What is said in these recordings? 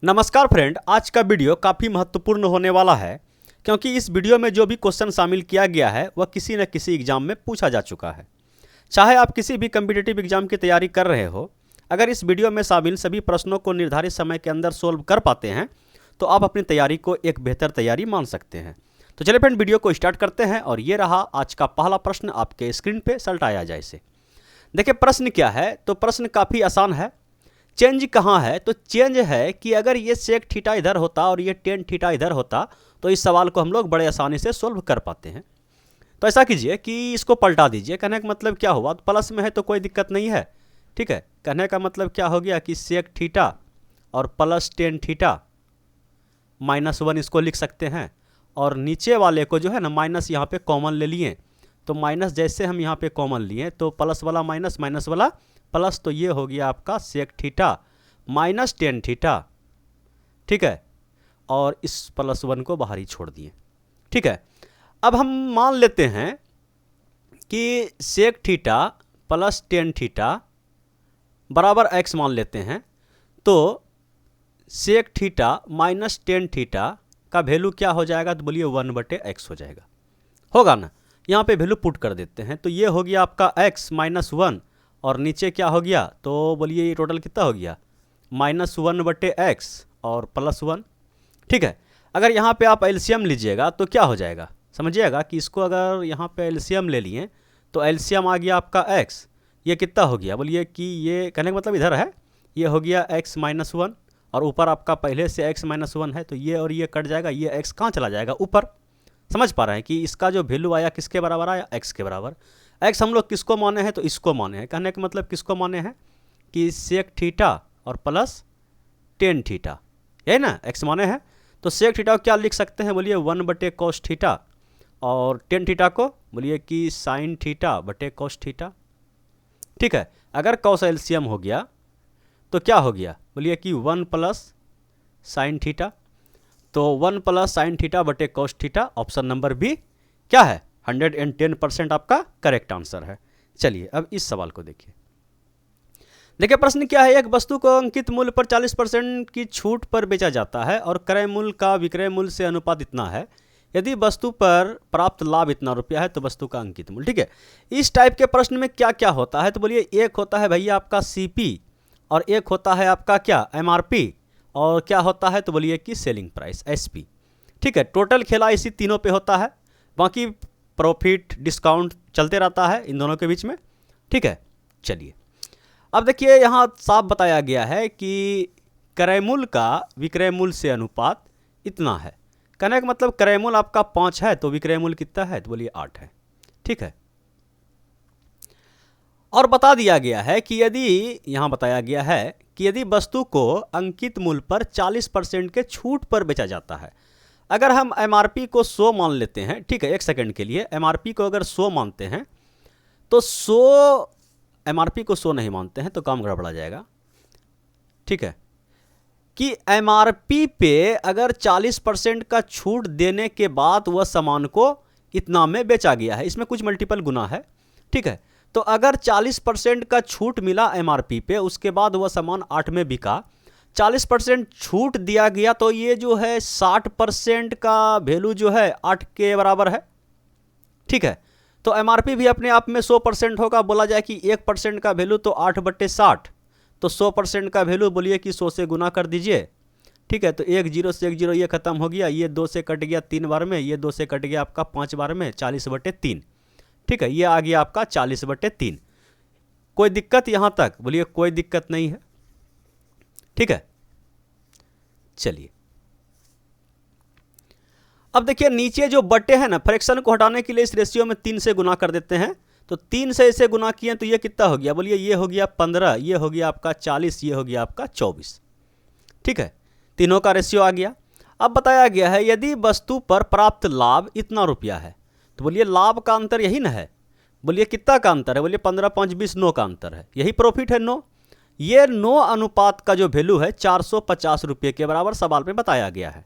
नमस्कार फ्रेंड, आज का वीडियो काफ़ी महत्वपूर्ण होने वाला है क्योंकि इस वीडियो में जो भी क्वेश्चन शामिल किया गया है वह किसी न किसी एग्जाम में पूछा जा चुका है। चाहे आप किसी भी कम्पिटिटिव एग्जाम की तैयारी कर रहे हो, अगर इस वीडियो में शामिल सभी प्रश्नों को निर्धारित समय के अंदर सोल्व कर पाते हैं तो आप अपनी तैयारी को एक बेहतर तैयारी मान सकते हैं। तो चलिए फ्रेंड, वीडियो को स्टार्ट करते हैं और ये रहा आज का पहला प्रश्न। आपके स्क्रीन पर सल्टाया जाए इसे। देखिए प्रश्न क्या है, तो प्रश्न काफ़ी आसान है। चेंज कहाँ है, तो चेंज है कि अगर ये सेक थीटा इधर होता और ये टेन थीटा इधर होता तो इस सवाल को हम लोग बड़े आसानी से सोल्व कर पाते हैं। तो ऐसा कीजिए कि इसको पलटा दीजिए। कहने का मतलब क्या हुआ, तो प्लस में है तो कोई दिक्कत नहीं है, ठीक है। कहने का मतलब क्या हो गया कि सेक थीटा और प्लस टेन थीटा -1 इसको लिख सकते हैं। और नीचे वाले को जो है ना माइनस यहाँ पे कॉमन ले लिए, तो माइनस जैसे हम यहाँ पे कॉमन लिए तो प्लस वाला माइनस, माइनस वाला प्लस, तो ये हो गया आपका sec theta minus ten theta, ठीक है। और इस +1 को बाहर ही छोड़ दिए, ठीक है। अब हम मान लेते हैं कि sec theta plus ten theta बराबर x मान लेते हैं। तो sec theta minus ten theta का वैल्यू क्या हो जाएगा, तो बोलिए 1/x हो जाएगा, होगा ना। यहाँ पे वैल्यू पुट कर देते हैं तो ये हो गया आपका x -1 और नीचे क्या हो गया, तो बोलिए ये टोटल कितना हो गया -1/x और +1, ठीक है। अगर यहाँ पे आप एलसीएम लीजिएगा तो क्या हो जाएगा, समझिएगा कि इसको अगर यहाँ पे एलसीएम ले लिए तो एलसीएम आ गया आपका x, ये कितना हो गया, बोलिए कि ये कहने का मतलब इधर है, ये हो गया x -1 और ऊपर आपका पहले से x -1 है तो ये और ये कट जाएगा, ये x कहाँ चला जाएगा, ऊपर। समझ पा रहे हैं कि इसका जो वैल्यू आया किसके बराबर आया, x के बराबर। x हम लोग किसको माने हैं, तो इसको माने हैं। कहने का मतलब किसको माने हैं कि सेक थीटा और प्लस टेन थीटा, यही ना x माने हैं। तो सेक थीटा को क्या लिख सकते हैं, बोलिए 1/cos थीटा और टेन थीटा को बोलिए कि साइन थीटा बटे cos थीटा, ठीक है। अगर cos एलसीएम हो गया तो क्या हो गया, बोलिए कि 1 + साइन थीटा, तो 1 + साइन थीटा बटे cos theta. Option number B क्या है, 110% आपका करेक्ट आंसर है। चलिए अब इस सवाल को देखिए। देखिए प्रश्न क्या है, एक वस्तु को अंकित मूल्य पर 40% की छूट पर बेचा जाता है और क्रय मूल्य का विक्रय मूल्य से अनुपात इतना है। यदि वस्तु पर प्राप्त लाभ इतना रुपया है तो वस्तु का अंकित मूल्य, ठीक है। इस टाइप के प्रश्न में क्या क्या होता है, तो बोलिए एक होता है भैया आपका सीपी और एक होता है आपका क्या एमआरपी और क्या होता है, तो बोलिए कि सेलिंग प्राइस एसपी, ठीक है। टोटल खेला इसी तीनों पे होता है, बाकी प्रॉफिट डिस्काउंट चलते रहता है इन दोनों के बीच में, ठीक है। चलिए अब देखिए यहाँ साफ बताया गया है कि क्रय मूल्य का विक्रय मूल्य से अनुपात इतना है। कहने का मतलब क्रय मूल्य आपका 5 है तो विक्रय मूल्य कितना है, तो बोलिए 8 है, ठीक है। और बता दिया गया है कि यदि यहाँ बताया गया है कि यदि वस्तु को अंकित मूल्य पर 40% के छूट पर बेचा जाता है। अगर हम एमआरपी को 100 मान लेते हैं, ठीक है, एक सेकंड के लिए एमआरपी को अगर 100 मानते हैं तो 100 एमआरपी को 100 नहीं मानते हैं तो काम गड़बड़ा जाएगा, ठीक है। कि एमआरपी पे अगर 40% का छूट देने के बाद वह सामान को इतना में बेचा गया है, इसमें कुछ मल्टीपल गुना है, ठीक है। तो अगर 40% का छूट मिला एमआरपी पे, उसके बाद वह सामान 8 में बिका, 40% छूट दिया गया तो ये जो है 60% का वैल्यू जो है 8 के बराबर है, ठीक है। तो एमआरपी भी अपने आप में 100% होगा। बोला जाए कि 1% का वैल्यू तो 8/60, तो 100% का वैल्यू बोलिए कि 100 से गुना कर दीजिए, ठीक है। तो 1 0 से 1 0 ये खत्म हो गया, ये 2 से कट गया 3 बार में, ये 2 से कट गया आपका 5 बार में, 40/3, ठीक है। ये आ गया आपका 40/3। कोई दिक्कत यहाँ तक, बोलिए कोई दिक्कत नहीं है, ठीक है। चलिए अब देखिए नीचे जो बटे हैं ना, फ्रैक्शन को हटाने के लिए इस रेशियो में 3 से गुना कर देते हैं। तो 3 से इसे गुना किए तो ये कितना हो गया, बोलिए ये हो गया 15, ये हो गया आपका 40, ये हो गया आपका 24, ठीक है। तीनों का रेशियो आ गया। अब बताया गया है यदि वस्तु पर प्राप्त लाभ इतना रुपया है, तो बोलिए लाभ का अंतर यही ना है, बोलिए कितना का अंतर है, बोलिए 15 5 20 9 का अंतर है, यही प्रॉफिट है 9। ये 9 अनुपात का जो वैल्यू है 450 रुपये के बराबर सवाल में बताया गया है।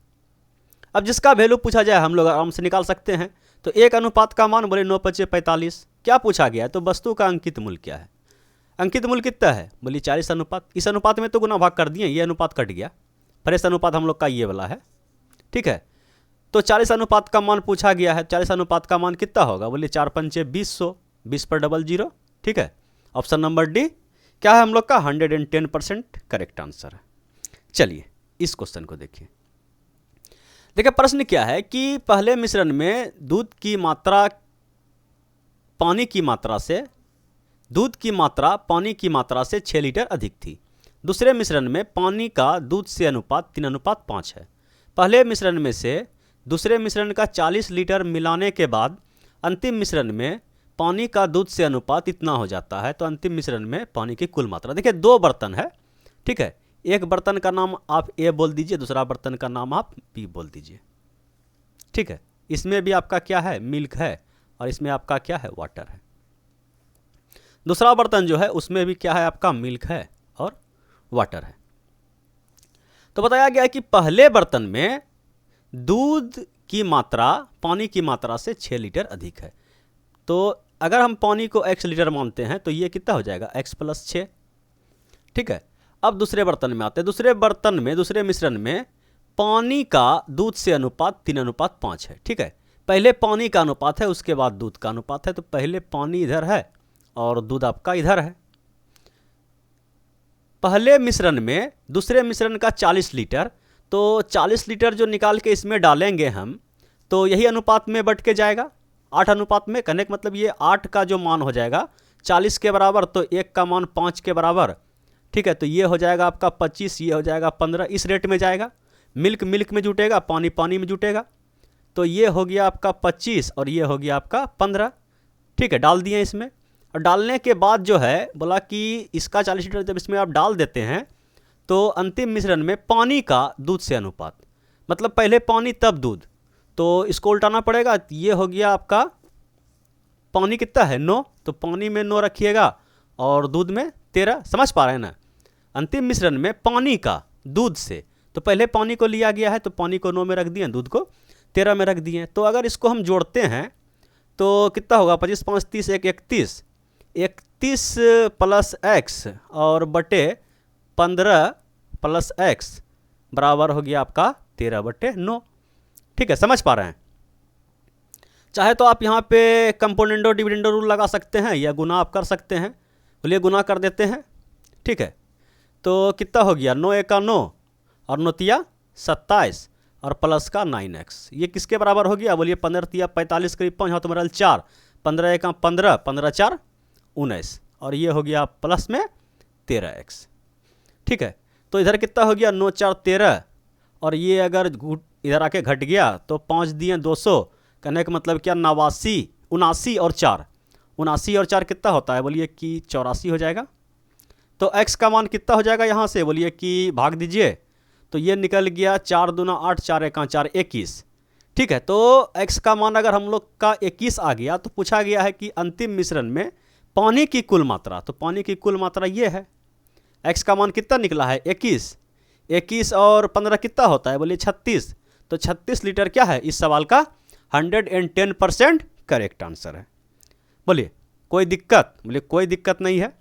अब जिसका वैल्यू पूछा जाए हम लोग आराम से निकाल सकते हैं। तो 1 अनुपात का मान बोले 9 × 5 = 45। क्या पूछा गया है, तो वस्तु का अंकित मूल्य क्या है, अंकित मूल्य कितना है, बोलिए 40 अनुपात। इस अनुपात में तो गुना भाग कर दिए, ये अनुपात कट गया, फ्रेश अनुपात हम लोग का ये वाला है, ठीक है। तो 40 अनुपात का मान पूछा गया है, 40 अनुपात का मान कितना होगा, बोलिए 4 पंचे 20, 20 पर डबल जीरो, ठीक है। ऑप्शन नंबर डी क्या है हम लोग का 110% करेक्ट आंसर है। चलिए इस क्वेश्चन को देखिए। देखिए प्रश्न क्या है कि पहले मिश्रण में दूध की मात्रा पानी की मात्रा से 6 लीटर अधिक थी। दूसरे मिश्रण में पानी का दूध से अनुपात 3:5 है। पहले मिश्रण में से दूसरे मिश्रण का 40 लीटर मिलाने के बाद अंतिम मिश्रण में पानी का दूध से अनुपात इतना हो जाता है। तो अंतिम मिश्रण में पानी की कुल मात्रा, देखिए 2 बर्तन है, ठीक है। एक बर्तन का नाम आप ए बोल दीजिए, दूसरा बर्तन का नाम आप बी बोल दीजिए, ठीक है। इसमें भी आपका क्या है, मिल्क है, और इसमें आपका क्या है, वाटर है। दूसरा बर्तन जो है उसमें भी क्या है, आपका मिल्क है और वाटर है। तो बताया गया है कि पहले बर्तन में दूध की मात्रा पानी की मात्रा से 6 लीटर अधिक है। तो अगर हम पानी को x लीटर मानते हैं तो ये कितना हो जाएगा, x + 6, ठीक है। अब दूसरे बर्तन में आते हैं। दूसरे मिश्रण में पानी का दूध से अनुपात 3:5 है, ठीक है। पहले पानी का अनुपात है, उसके बाद दूध का अनुपात है। तो पहले पानी इधर है और दूध आपका इधर है। पहले मिश्रण में दूसरे मिश्रण का 40 लीटर, तो 40 लीटर जो निकाल के इसमें डालेंगे हम, तो यही अनुपात में बट के जाएगा, 8 अनुपात में। कहने का मतलब ये 8 का जो मान हो जाएगा 40 के बराबर, तो 1 का मान 5 के बराबर, ठीक है। तो ये हो जाएगा आपका 25, ये हो जाएगा 15, इस रेट में जाएगा। मिल्क में जुटेगा, पानी में जुटेगा। तो ये हो गया आपका 25 और ये हो गया आपका 15, ठीक है। डाल दिए इसमें, और डालने के बाद जो है बोला कि इसका 40 लीटर जब इसमें आप डाल देते हैं तो अंतिम मिश्रण में पानी का दूध से अनुपात, मतलब पहले पानी तब दूध, तो इसको उल्टाना पड़ेगा। ये हो गया आपका पानी कितना है, 9, तो पानी में 9 रखिएगा और दूध में 13। समझ पा रहे हैं ना। अंतिम मिश्रण में पानी का दूध से, तो पहले पानी को लिया गया है तो पानी को 9 में रख दिए, दूध को 13 में रख दिए। तो अगर इसको हम जोड़ते हैं तो कितना होगा, 25 5 30 1 31, 31 + x और बटे 15 + x बराबर हो गया आपका 13/9, ठीक है। समझ पा रहे हैं। चाहे तो आप यहाँ पे कंपोनेंडो डिविडेंडो रूल लगा सकते हैं या गुना आप कर सकते हैं। बोलिए गुना कर देते हैं, ठीक है। तो कितना हो गया, 9 × 9 और 9 × 27 और प्लस का 9x, ये किसके बराबर हो गया, बोलिए 15 × 45 करीब 5 हाथ मरल 4, 15 × 15, 15 × 4 19, और ये हो गया प्लस में 13x, ठीक है। तो इधर कितना हो गया, 9 × 4 = 13, और ये अगर इधर आके घट गया तो 5 दिए 200, कहने का मतलब क्या, 89, 79 और 4, 79 और 4 कितना होता है, बोलिए कि 84 हो जाएगा। तो x का मान कितना हो जाएगा यहाँ से, बोलिए कि भाग दीजिए, तो ये निकल गया 4 दूना 8, 4 एका 4 21, ठीक है। तो x का मान अगर हम लोग का 21 आ गया तो पूछा गया है कि अंतिम मिश्रण में पानी की कुल मात्रा, तो पानी की कुल मात्रा ये है। x का मान कितना निकला है, 21, 21 और 15 कितना होता है, बोलिए 36। तो 36 लीटर क्या है, इस सवाल का 110% करेक्ट आंसर है। बोलिए कोई दिक्कत, बोलिए कोई दिक्कत नहीं है।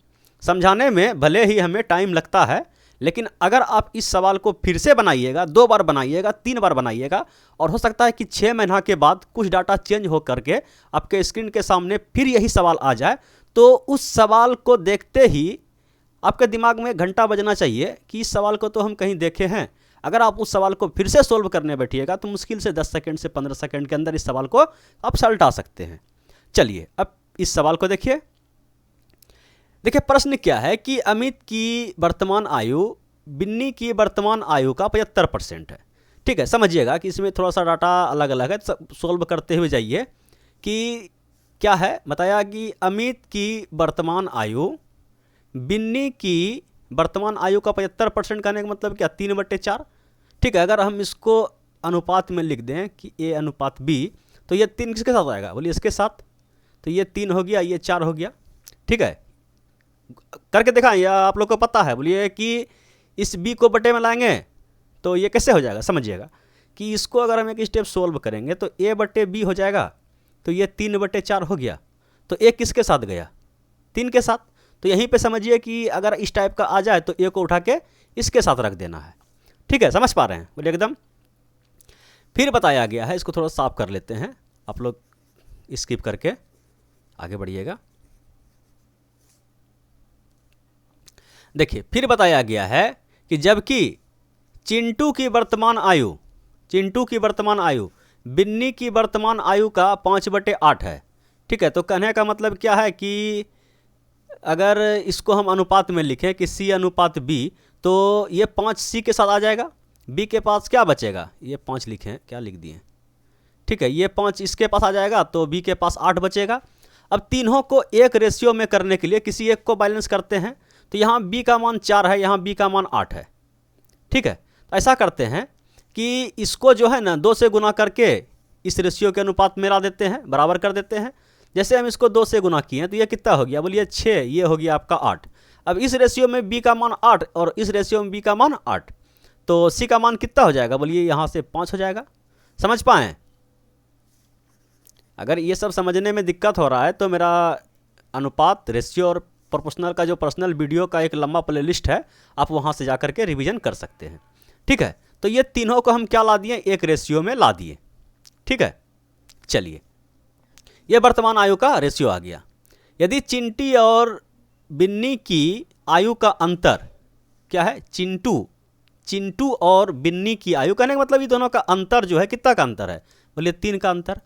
समझाने में भले ही हमें टाइम लगता है, लेकिन अगर आप इस सवाल को फिर से बनाइएगा, 2 बार बनाइएगा, 3 बार बनाइएगा, और हो सकता है कि 6 महीना के बाद कुछ डाटा चेंज हो करके आपके स्क्रीन के सामने फिर यही सवाल आ जाए, तो उस सवाल को देखते ही आपके दिमाग में घंटा बजना चाहिए कि इस सवाल को तो हम कहीं देखे हैं। अगर आप उस सवाल को फिर से सोल्व करने बैठिएगा तो मुश्किल से 10 सेकंड से 15 सेकंड के अंदर इस सवाल को आप सलटा सकते हैं। चलिए अब इस सवाल को देखिए। देखिए प्रश्न क्या है कि अमित की वर्तमान आयु बिन्नी की वर्तमान आयु का 75% है, ठीक है। समझिएगा कि इसमें थोड़ा सा डाटा अलग अलग है, सोल्व करते हुए जाइए कि क्या है। बताया कि अमित की वर्तमान आयु बिन्नी की वर्तमान आयु का 75% कहने का मतलब क्या, 3/4, ठीक है। अगर हम इसको अनुपात में लिख दें कि A अनुपात B, तो ये 3 किसके साथ आएगा, बोलिए इसके साथ, तो ये 3 हो गया, ये 4 हो गया, ठीक है। करके दिखाएं या आप लोग को पता है, बोलिए कि इस B को बटे में लाएंगे तो ये कैसे हो जाएगा। समझिएगा कि इसको अगर हम एक स्टेप सोल्व करेंगे तो A/B हो जाएगा, तो ये 3/4 हो गया। तो A किसके साथ गया, 3 के साथ। तो यहीं पे समझिए कि अगर इस टाइप का आ जाए तो A को उठा के इसके साथ रख देना है, ठीक है, समझ पा रहे हैं? बोलिए एकदम। फिर बताया गया है, इसको थोड़ा साफ कर लेते हैं, आप लोग स्किप करके आगे बढ़िएगा। देखिए, फिर बताया गया है कि जबकि चिंटू की वर्तमान आयु बिन्नी की वर्तमान आयु का 5/8 है। ठीक है, तो कहने का मतलब क्या है कि अगर इसको हम अनुपात में लिखें कि C अनुपात B, तो ये 5 C के साथ आ जाएगा। B के पास क्या बचेगा, ये 5 लिखें, क्या लिख दिए, ठीक है, ये 5 इसके पास आ जाएगा, तो B के पास 8 बचेगा। अब तीनों को एक रेशियो में करने के लिए किसी एक को बैलेंस करते हैं, तो यहाँ B का मान 4 है, यहाँ B का मान 8 है। ठीक है, तो ऐसा करते हैं कि इसको जो है ना 2 से गुना करके इस रेशियो के अनुपात में ला देते हैं, बराबर कर देते हैं। जैसे हम इसको 2 से गुना किए हैं तो ये कितना हो गया, बोलिए 6, ये हो गया आपका 8। अब इस रेशियो में B का मान 8 और इस रेशियो में B का मान 8, तो C का मान कितना हो जाएगा, बोलिए यहाँ से 5 हो जाएगा। समझ पाएँ? अगर ये सब समझने में दिक्कत हो रहा है तो मेरा अनुपात, रेशियो और प्रोपोर्शनल का जो पर्सनल वीडियो का एक लंबा प्लेलिस्ट है, आप वहाँ से जा करके रिवीजन कर सकते हैं। ठीक है, तो ये तीनों को हम क्या ला दिए, एक रेशियो में ला दिए। ठीक है, चलिए, ये वर्तमान आयु का रेशियो आ गया। यदि चिंटी और बिन्नी की आयु का अंतर क्या है, चिंटू और बिन्नी की आयु, कहने का मतलब ये दोनों का अंतर जो है, कितना का अंतर है, बोलिए 3 का अंतर।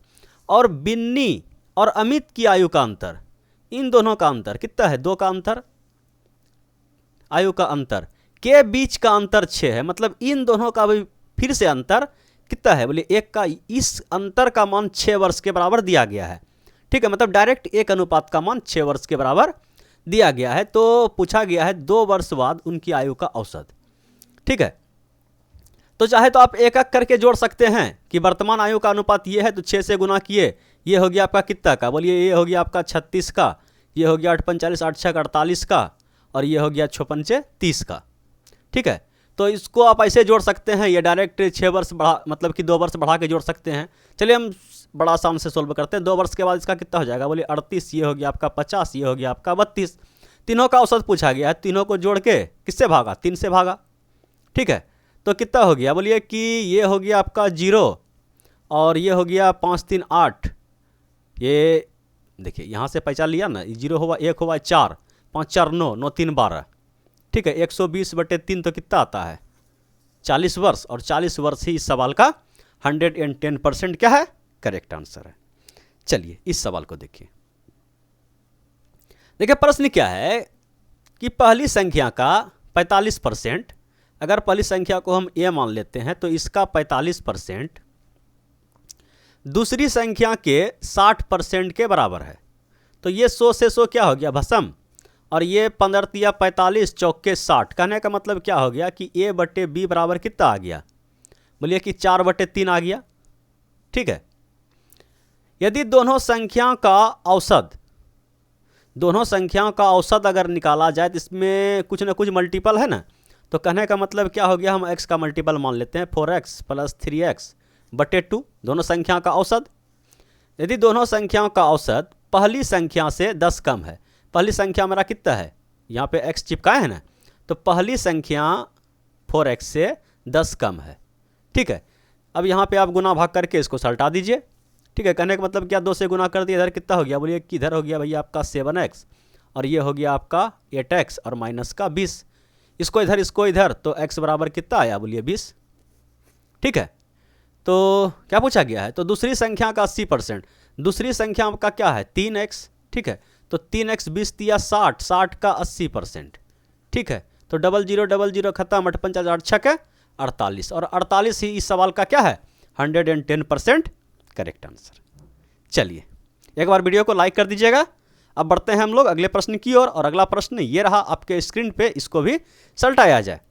और बिन्नी और अमित की आयु का अंतर, इन दोनों का अंतर कितना है, 2 का अंतर। आयु का अंतर के बीच का अंतर 6 है, मतलब इन दोनों का भी फिर से अंतर कितना है, बोलिए 1 का। इस अंतर का मान 6 वर्ष के बराबर दिया गया है। ठीक है, मतलब डायरेक्ट 1 अनुपात का मान 6 वर्ष के बराबर दिया गया है। तो पूछा गया है 2 वर्ष बाद उनकी आयु का औसत। ठीक है, तो चाहे तो आप एक एक करके जोड़ सकते हैं कि वर्तमान आयु का अनुपात ये है, तो 6 से गुना किए, ये हो गया आपका कितना का, बोलिए ये हो गया आपका 36 का, ये हो गया 8 45 8 6 48 का, और ये हो गया 6 5 30 का। ठीक है, तो इसको आप ऐसे जोड़ सकते हैं, ये डायरेक्ट 6 वर्ष बढ़ा, मतलब कि 2 वर्ष बढ़ा के जोड़ सकते हैं। चलिए हम बड़ा आसान से सोल्व करते हैं। 2 वर्ष के बाद इसका कितना हो जाएगा, बोलिए 38, ये हो गया आपका 50, ये हो गया आपका 32। तीनों का औसत पूछा गया है, तीनों को जोड़ के किससे भागा, 3 से भागा। ठीक है, तो कितना हो गया, बोलिए कि ये हो गया आपका 0 और ये हो गया 5 3 8। ये देखिए यहाँ से पहचान लिया ना, 0 हुआ, 1 हुआ 4, 5 4 9, 9 3 12। ठीक है, 120/3 तो कितना आता है, 40 वर्ष, और 40 वर्ष ही इस सवाल का 110% क्या है, करेक्ट आंसर है। चलिए इस सवाल को देखिए। देखिए प्रश्न क्या है कि पहली संख्या का 45%, अगर पहली संख्या को हम a मान लेते हैं तो इसका 45% दूसरी संख्या के 60% के बराबर है। तो ये 100 से 100 क्या हो गया, भस्म, और ये 15 45 चौके 60। कहने का मतलब क्या हो गया कि a/b बराबर कितना आ गया, बोलिए कि 4/3 आ गया। ठीक है, यदि दोनों संख्याओं का औसत अगर निकाला जाए तो इसमें कुछ ना कुछ मल्टीपल है ना, तो कहने का मतलब क्या हो गया, हम x का मल्टीपल मान लेते हैं, 4x + 3x/2, दोनों संख्या का औसत। यदि दोनों संख्याओं का औसत पहली संख्या से 10 कम है, पहली संख्या मेरा कितना है, यहाँ पे x चिपकाए है ना, तो पहली संख्या 4x से 10 कम है। ठीक है, अब यहाँ पे आप गुना भाग करके इसको सल्टा दीजिए। ठीक है, कहने का मतलब क्या, 2 से गुना कर दिया, इधर कितना हो गया, बोलिए कि इधर हो गया भैया आपका 7x, और ये हो गया आपका 8x और माइनस का 20। इसको इधर, तो x बराबर कितना आया, बोलिए 20। ठीक है, तो क्या पूछा गया है, तो दूसरी संख्या का 80%, दूसरी संख्या का क्या है 3x। ठीक है, तो 3x 20 दिया 60, 60 का 80%। ठीक है, तो 0000 खत्म, 8 5 8 6 48, और 48 ही इस सवाल का क्या है, 110% करेक्ट आंसर। चलिए एक बार वीडियो को लाइक कर दीजिएगा। अब बढ़ते हैं हम लोग अगले प्रश्न की ओर, और अगला प्रश्न ये रहा आपके स्क्रीन पे, इसको भी सल्टाया जाए।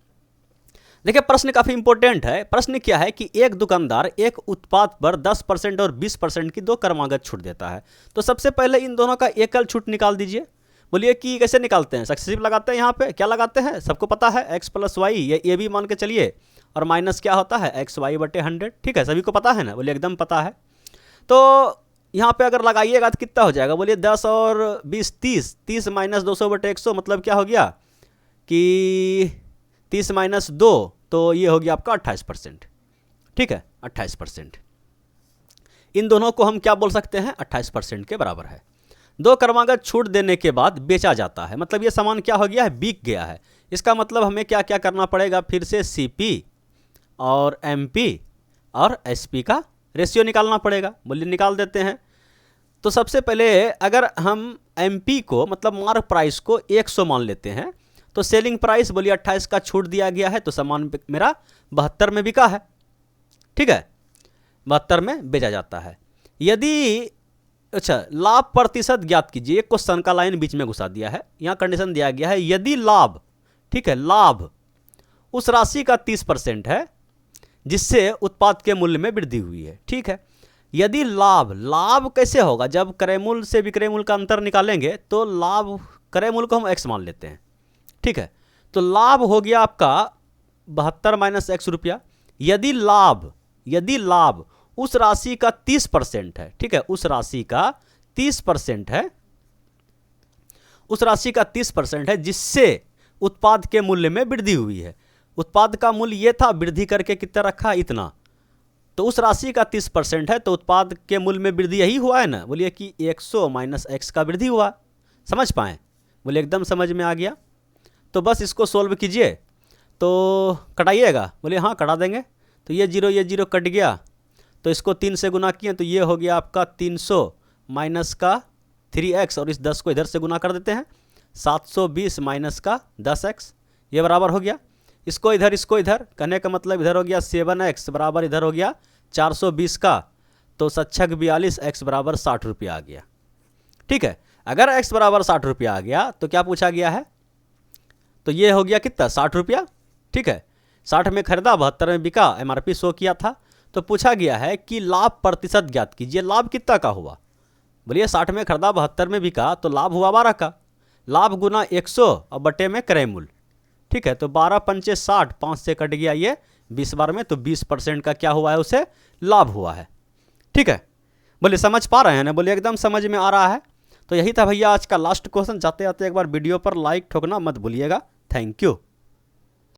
देखिए प्रश्न काफ़ी इंपॉर्टेंट है। प्रश्न क्या है कि एक दुकानदार एक उत्पाद पर 10% और 20% की 2 क्रमागत छूट देता है। तो सबसे पहले इन दोनों का एकल छूट निकाल दीजिए। बोलिए कि कैसे निकालते हैं, सक्सेसिव लगाते हैं, यहाँ पे क्या लगाते हैं, सबको पता है x + y, ये भी मान के चलिए, और माइनस क्या होता है xy/100। ठीक है, सभी को पता है ना, बोलिए एकदम पता है। तो यहाँ पे अगर लगाइएगा तो कितना हो जाएगा, बोलिए 10 और 20 30, 30 - 200/100 मतलब क्या हो गया कि 30 - 2 तो ये हो गया आपका 28%। ठीक है, 28%। इन दोनों को हम क्या बोल सकते हैं, 28% के बराबर है। 2 क्रमागत छूट देने के बाद बेचा जाता है, मतलब ये सामान क्या हो गया है, बिक गया है। इसका मतलब हमें क्या क्या करना पड़ेगा, फिर से सीपी और एमपी और एसपी का रेशियो निकालना पड़ेगा। बोलिए निकाल देते हैं। तो सबसे पहले अगर हम एमपी को मतलब मार्क प्राइस को 100 मान लेते हैं, तो सेलिंग प्राइस बोलिए 28 का छूट दिया गया है, तो सामान मेरा 72 में बिका है। ठीक है, 72 में बेचा जाता है। यदि अच्छा लाभ प्रतिशत ज्ञात कीजिए, एक क्वेश्चन का लाइन बीच में घुसा दिया है, यहाँ कंडीशन दिया गया है यदि लाभ, ठीक है, लाभ उस राशि का 30% है जिससे उत्पाद के मूल्य में वृद्धि हुई है। ठीक है, यदि लाभ, लाभ कैसे होगा, जब क्रय मूल्य से विक्रय मूल्य का अंतर निकालेंगे तो लाभ, क्रय मूल्य को हम x मान लेते हैं। ठीक है, तो लाभ हो गया आपका 72 माइनस x रुपया। यदि लाभ उस राशि का 30% है, ठीक है, उस राशि का 30% है, उस राशि का 30% है जिससे उत्पाद के मूल्य में वृद्धि हुई है। उत्पाद का मूल्य ये था, वृद्धि करके कितना रखा, इतना, तो उस राशि का 30% है, तो उत्पाद के मूल्य में वृद्धि यही हुआ है ना। बोलिए कि 100 माइनस x का वृद्धि हुआ। समझ पाए, बोले एकदम समझ में आ गया। तो बस इसको सोल्व कीजिए, तो कटाइएगा, बोले हाँ कटा देंगे। तो ये जीरो कट गया, तो इसको 3 से गुना किए तो ये हो गया आपका 300 माइनस का 3x, और इस 10 को इधर से गुना कर देते हैं, 720 माइनस का 10x, ये बराबर हो गया। इसको इधर कहने का मतलब इधर हो गया 7x बराबर इधर हो गया 420 का, तो 7 42 x बराबर 60 रुपया आ गया। ठीक है, अगर x बराबर 60 रुपया आ गया तो क्या पूछा गया है, तो ये हो गया कितना, 60 रुपया। ठीक है, 60 में खरीदा, 72 में बिका, MRP शो किया था। तो पूछा गया है कि लाभ प्रतिशत ज्ञात कीजिए, लाभ कितना का हुआ। बोलिए 60 में खरीदा, 72 में बिका, तो लाभ हुआ 12 का। लाभ गुना 100 और बटे में क्रय मूल्य। ठीक है, तो 12 पंचे 60, 5 से कट गया ये 20 बार में, तो 20% का क्या हुआ है, उसे लाभ हुआ है। ठीक है, बोले समझ पा रहे हैं ना, बोले एकदम समझ में आ रहा है। तो यही था भैया आज का लास्ट क्वेश्चन। जाते जाते एक बार वीडियो पर लाइक ठोकना मत भूलिएगा। Thank you.